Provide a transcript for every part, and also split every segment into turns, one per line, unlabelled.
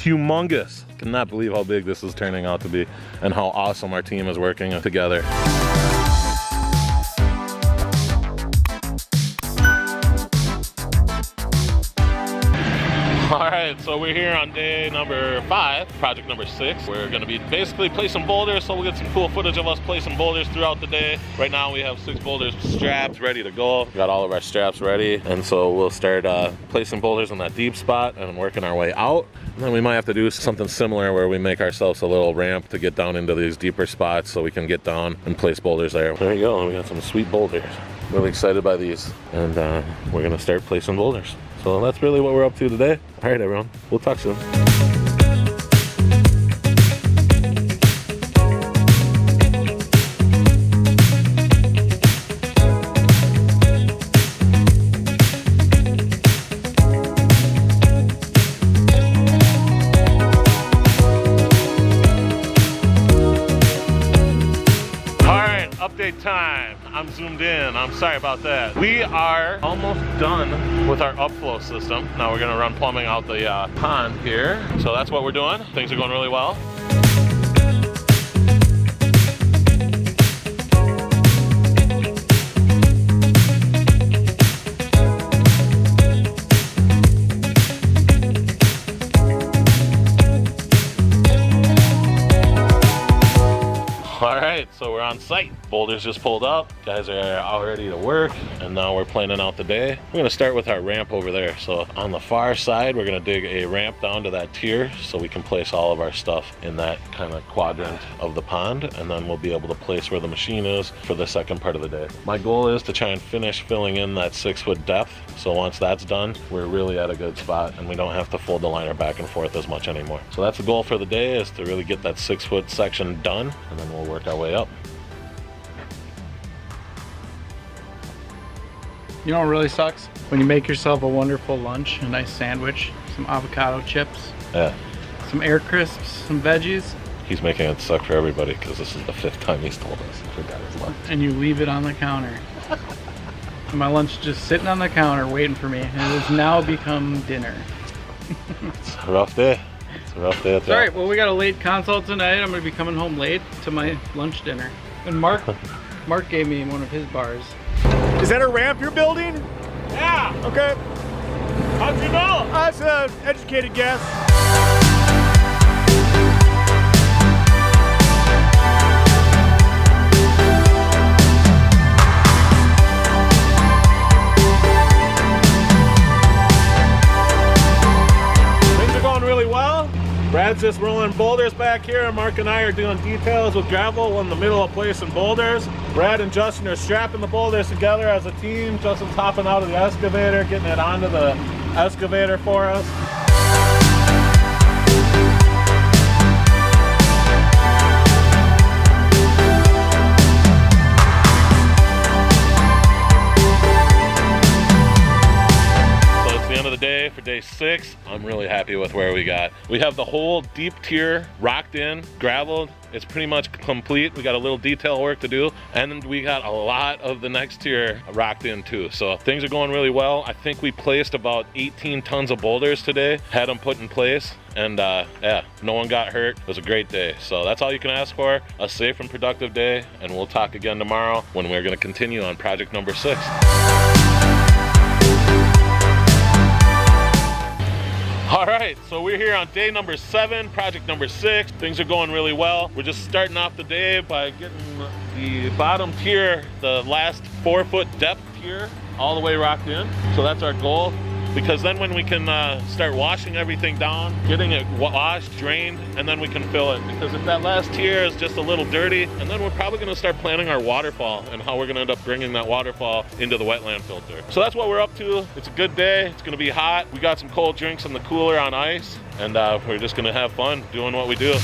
humongous. Cannot believe how big this is turning out to be and how awesome our team is working together. All right, so we're here on day number 5, project number 6. We're gonna be basically placing boulders, so we'll get some cool footage of us placing boulders throughout the day. Right now we have 6 boulders strapped, ready to go. Got all of our straps ready, and so we'll start placing boulders in that deep spot and working our way out. And then we might have to do something similar where we make ourselves a little ramp to get down into these deeper spots so we can get down and place boulders there. There you go, we got some sweet boulders. Really excited by these, and we're gonna start placing boulders. So that's really what we're up to today. All right, everyone, we'll talk soon. Update time. I'm zoomed in. I'm sorry about that. We are almost done with our upflow system. Now we're gonna run plumbing out the pond here. So that's what we're doing. Things are going really well. Alright, so we're on site. Boulders just pulled up. Guys are all ready to work, and now we're planning out the day. We're gonna start with our ramp over there. So on the far side, we're gonna dig a ramp down to that tier so we can place all of our stuff in that kind of quadrant of the pond, and then we'll be able to place where the machine is for the second part of the day. My goal is to try and finish filling in that 6-foot depth. So once that's done, we're really at a good spot and we don't have to fold the liner back and forth as much anymore. So that's the goal for the day, is to really get that 6-foot section done, and then we'll work our way up.
You know what really sucks? When you make yourself a wonderful lunch, a nice sandwich, some avocado chips, some air crisps, some veggies.
He's making it suck for everybody because this is the 5th time he's told us he forgot his lunch.
And you leave it on the counter. And my lunch is just sitting on the counter waiting for me, and it has now become dinner.
It's a rough day. It's a rough day at the
Alright, well, we got a late consult tonight. I'm going to be coming home late to my lunch dinner. And Mark gave me one of his bars.
Is that a ramp you're building?
Yeah!
Okay.
How'd you know?
That's an educated guess.
Things are going really well. Brad's just rolling boulders back here, and Mark and I are doing details with gravel in the middle of placing boulders. Brad and Justin are strapping the boulders together as a team. Justin's hopping out of the excavator, getting it onto the excavator for us. Day for day 6. I'm really happy with where we got. We have the whole deep tier rocked in, graveled. It's pretty much complete. We got a little detail work to do, and we got a lot of the next tier rocked in too. So things are going really well. I think we placed about 18 tons of boulders today, had them put in place, and yeah, no one got hurt. It was a great day. So that's all you can ask for, a safe and productive day, and we'll talk again tomorrow when we're going to continue on project number 6. All right, so we're here on day number 7, project number 6. Things are going really well. We're just starting off the day by getting the bottom tier, the last 4-foot depth tier, all the way rocked in. So that's our goal, because then when we can start washing everything down, getting it washed, drained, and then we can fill it. Because if that last tier is just a little dirty, and then we're probably gonna start planning our waterfall and how we're gonna end up bringing that waterfall into the wetland filter. So that's what we're up to. It's a good day. It's gonna be hot. We got some cold drinks in the cooler on ice, and we're just gonna have fun doing what we do.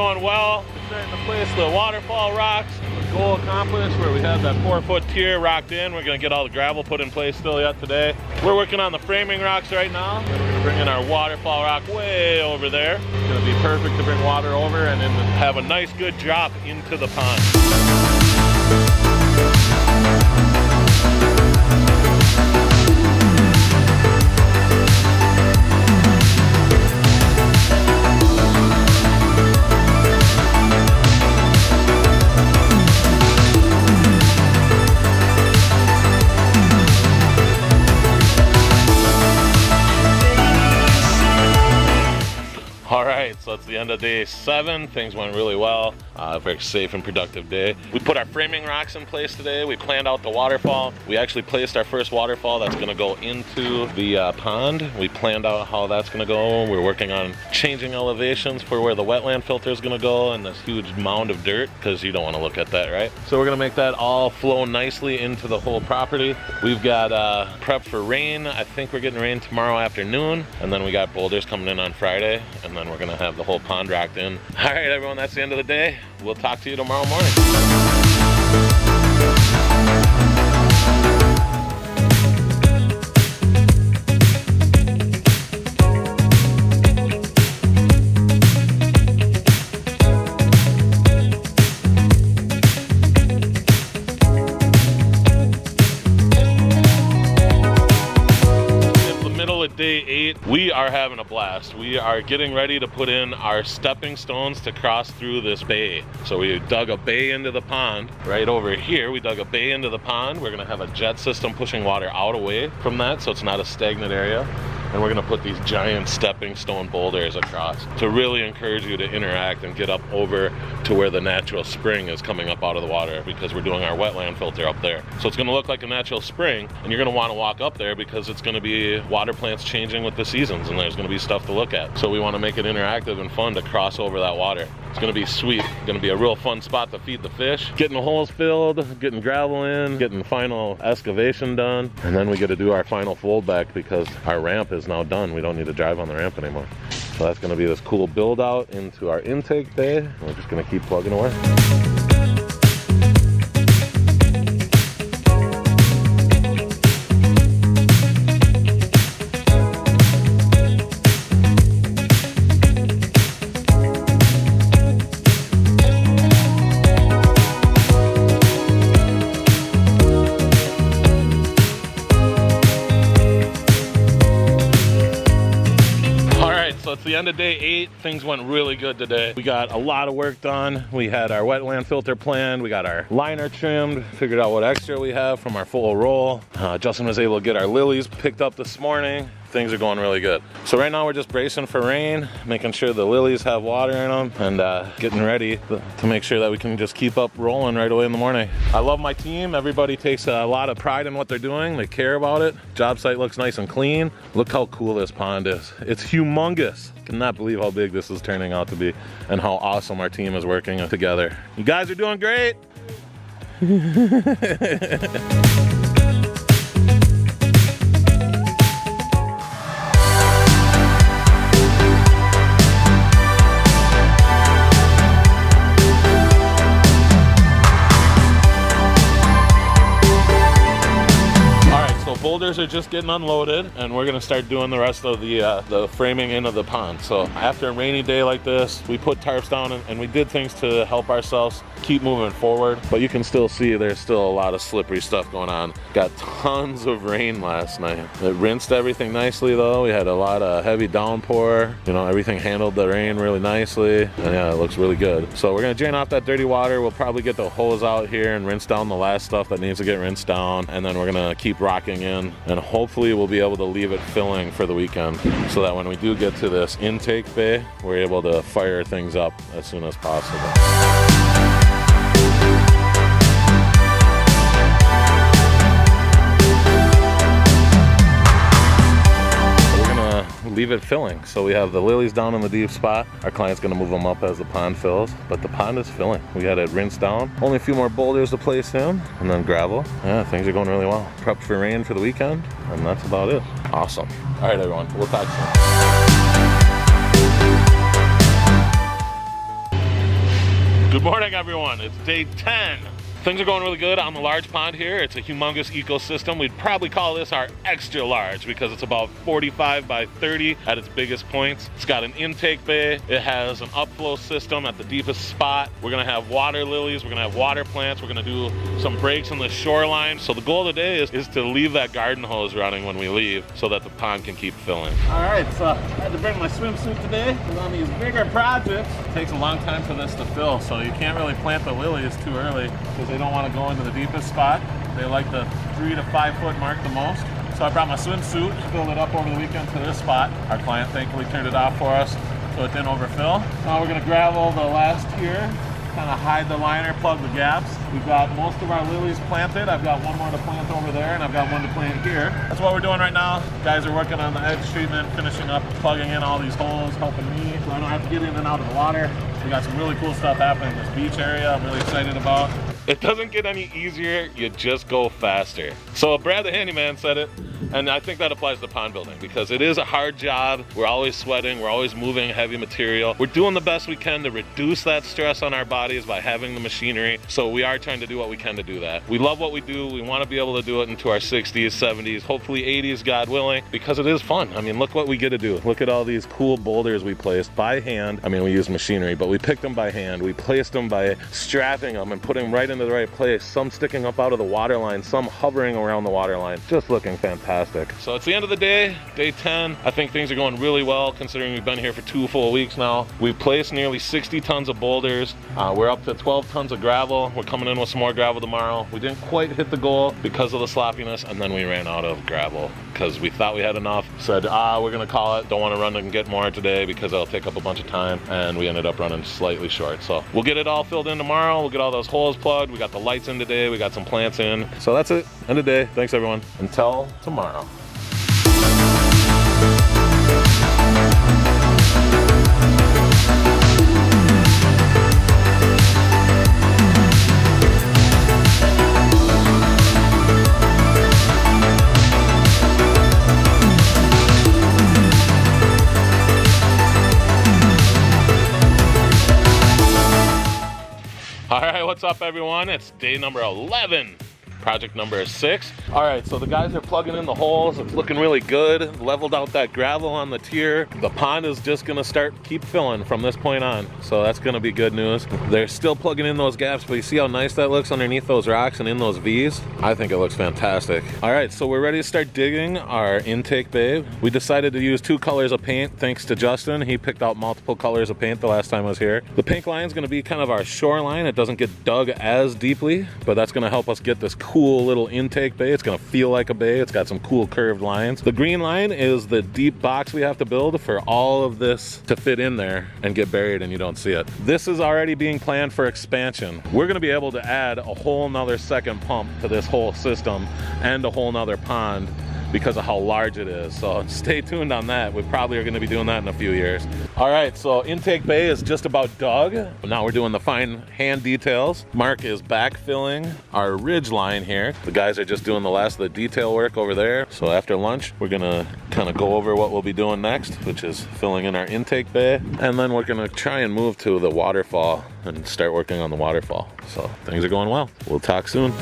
going well. We're starting to place the waterfall rocks. The goal accomplished where we had that 4-foot tier rocked in. We're gonna get all the gravel put in place still yet today. We're working on the framing rocks right now. Then we're gonna bring in our waterfall rock way over there. It's gonna be perfect to bring water over and then have a nice good drop into the pond. All right, so it's the end of day 7. Things went really well. Very safe and productive day. We put our framing rocks in place today. We planned out the waterfall. We actually placed our first waterfall that's gonna go into the pond. We planned out how that's gonna go. We're working on changing elevations for where the wetland filter is gonna go and this huge mound of dirt, because you don't wanna look at that, right? So we're gonna make that all flow nicely into the whole property. We've got prep for rain. I think we're getting rain tomorrow afternoon, and then we got boulders coming in on Friday, and then we're gonna have the whole pond rocked in. All right, everyone, that's the end of the day. We'll talk to you tomorrow morning. Day 8, we are having a blast. We are getting ready to put in our stepping stones to cross through this bay. So we dug a bay into the pond right over here. We dug a bay into the pond. We're gonna have a jet system pushing water out away from that so it's not a stagnant area. And we're gonna put these giant stepping stone boulders across to really encourage you to interact and get up over to where the natural spring is coming up out of the water, because we're doing our wetland filter up there. So it's gonna look like a natural spring, and you're gonna wanna walk up there because it's gonna be water plants changing with the seasons, and there's gonna be stuff to look at. So we wanna make it interactive and fun to cross over that water. It's gonna be sweet. Gonna be a real fun spot to feed the fish. Getting the holes filled, getting gravel in, getting the final excavation done, and then we get to do our final fold back because our ramp is now done. We don't need to drive on the ramp anymore. So that's gonna be this cool build out into our intake bay. We're just gonna keep plugging away. It's the end of day 8. Things went really good today. We got a lot of work done. We had our wetland filter planned. We got our liner trimmed, figured out what extra we have from our full roll. Justin was able to get our lilies picked up this morning. Things are going really good. So right now we're just bracing for rain, making sure the lilies have water in them, and getting ready to make sure that we can just keep up rolling right away in the morning. I love my team. Everybody takes a lot of pride in what they're doing. They care about it. Job site looks nice and clean. Look how cool this pond is. It's humongous. Cannot believe how big this is turning out to be and how awesome our team is working together. You guys are doing great. Boulders are just getting unloaded, and we're gonna start doing the rest of the framing into the pond. So after a rainy day like this, we put tarps down and we did things to help ourselves keep moving forward. But you can still see there's still a lot of slippery stuff going on. Got tons of rain last night. It rinsed everything nicely though. We had a lot of heavy downpour. You know, everything handled the rain really nicely. And yeah, it looks really good. So we're gonna drain off that dirty water. We'll probably get the hose out here and rinse down the last stuff that needs to get rinsed down. And then we're gonna keep rocking in, and hopefully we'll be able to leave it filling for the weekend so that when we do get to this intake bay, we're able to fire things up as soon as possible. Leave it filling. So we have the lilies down in the deep spot. Our client's gonna move them up as the pond fills, but the pond is filling. We had it rinsed down. Only a few more boulders to place in, and then gravel. Yeah, things are going really well. Prepped for rain for the weekend, and that's about it. Awesome. All right, everyone, we'll talk soon. Good morning, everyone. It's day 10. Things are going really good on the large pond here. It's a humongous ecosystem. We'd probably call this our extra large because it's about 45 by 30 at its biggest points. It's got an intake bay. It has an upflow system at the deepest spot. We're gonna have water lilies. We're gonna have water plants. We're gonna do some breaks in the shoreline. So the goal of the day is to leave that garden hose running when we leave so that the pond can keep filling.
All right, so I had to bring my swimsuit today because on these bigger projects, it takes a long time for this to fill. So you can't really plant the lilies too early because they don't want to go into the deepest spot. They like the 3 to 5 foot mark the most. So I brought my swimsuit, filled it up over the weekend to this spot. Our client thankfully turned it off for us so it didn't overfill. Now we're gonna gravel the last tier, kind of hide the liner, plug the gaps. We've got most of our lilies planted. I've got one more to plant over there and I've got one to plant here. That's what we're doing right now. Guys are working on the edge treatment, finishing up, plugging in all these holes, helping me so I don't have to get in and out of the water. We got some really cool stuff happening in this beach area I'm really excited about.
It doesn't get any easier, you just go faster. So Brad the handyman said it, and I think that applies to pond building because it is a hard job. We're always sweating, we're always moving heavy material. We're doing the best we can to reduce that stress on our bodies by having the machinery. So we are trying to do what we can to do that. We love what we do. We want to be able to do it into our 60s, 70s, hopefully 80s, God willing, because it is fun. I mean, look what we get to do. Look at all these cool boulders we placed by hand. I mean, we use machinery, but we picked them by hand. We placed them by strapping them and putting them right into the right place. Some sticking up out of the water line, some hovering around the water line. Just looking fantastic. So it's the end of the day, day 10. I think things are going really well considering we've been here for 2 full weeks now. We've placed nearly 60 tons of boulders. We're up to 12 tons of gravel. We're coming in with some more gravel tomorrow. We didn't quite hit the goal because of the sloppiness, and then we ran out of gravel because we thought we had enough. Said, we're gonna call it. Don't want to run and get more today because it'll take up a bunch of time, and we ended up running slightly short. So we'll get it all filled in tomorrow. We'll get all those holes plugged. We got the lights in today. We got some plants in. So that's it. End of the day. Thanks everyone. Until tomorrow. All right, what's up everyone? It's day number 11. Project number 6. All right, so the guys are plugging in the holes. It's looking really good. Leveled out that gravel on the tier. The pond is just gonna keep filling from this point on. So that's gonna be good news. They're still plugging in those gaps, but you see how nice that looks underneath those rocks and in those V's? I think it looks fantastic. All right, so we're ready to start digging our intake bay. We decided to use 2 colors of paint thanks to Justin. He picked out multiple colors of paint the last time I was here. The pink line is gonna be kind of our shoreline. It doesn't get dug as deeply, but that's gonna help us get this cool little intake bay. It's gonna feel like a bay. It's got some cool curved lines. The green line is the deep box we have to build for all of this to fit in there and get buried and you don't see it. This is already being planned for expansion. We're gonna be able to add a whole nother second pump to this whole system and a whole nother pond because of how large it is. So stay tuned on that. We probably are gonna be doing that in a few years. All right, so intake bay is just about dug. Now we're doing the fine hand details. Mark is backfilling our ridge line here. The guys are just doing the last of the detail work over there. So after lunch, we're gonna kind of go over what we'll be doing next, which is filling in our intake bay. And then we're gonna try and move to the waterfall and start working on the waterfall. So things are going well. We'll talk soon.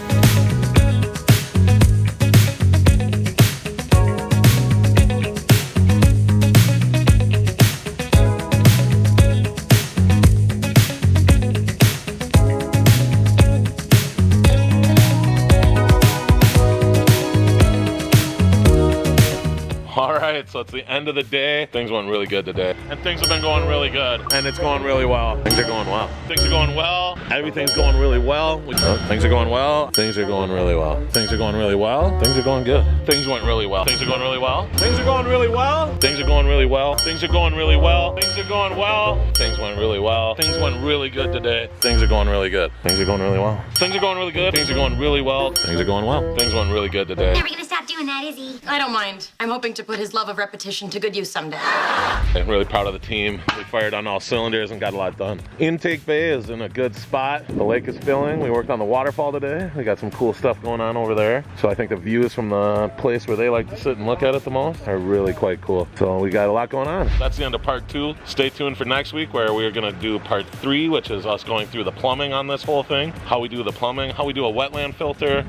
So it's the end of the day. Things went really good today. And things have been going really good. And it's going really well. Things are going well. Things are going well. Everything's going really well. Things are going well. Things are going really well. Things are going really well. Things are going good. Things went really well. Things are going really well. Things are going really well. Things are going really well. Things are going really well. Things are going well. Things went really well. Things went really good today. Things are going really good. Things are going really well. Things are going really good. Things are going really well. Things are going well. Things went really good today.
Never gonna stop doing doing that, is he?
I don't mind. I'm hoping to put his love of repetition to good use someday.
I'm really proud of the team. We fired on all cylinders and got a lot done. Intake bay is in a good spot. The lake is filling. We worked on the waterfall today. We got some cool stuff going on over there. So I think the views from the place where they like to sit and look at it the most are really quite cool. So we got a lot going on. That's the end of part 2. Stay tuned for next week where we're gonna do part 3, which is us going through the plumbing on this whole thing. How we do the plumbing, how we do a wetland filter,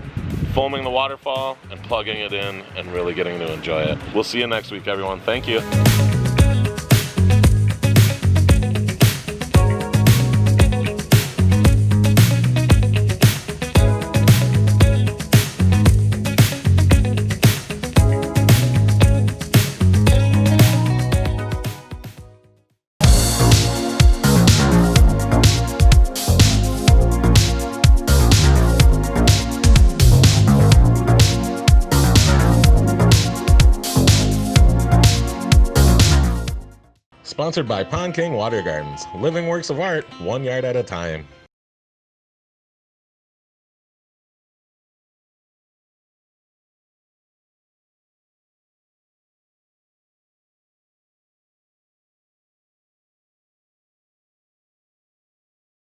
foaming the waterfall, and plugging it in and really getting to enjoy it. We'll see you next week, everyone. Thank you.
Sponsored by Pond King Water Gardens. Living works of art, 1 yard at a time.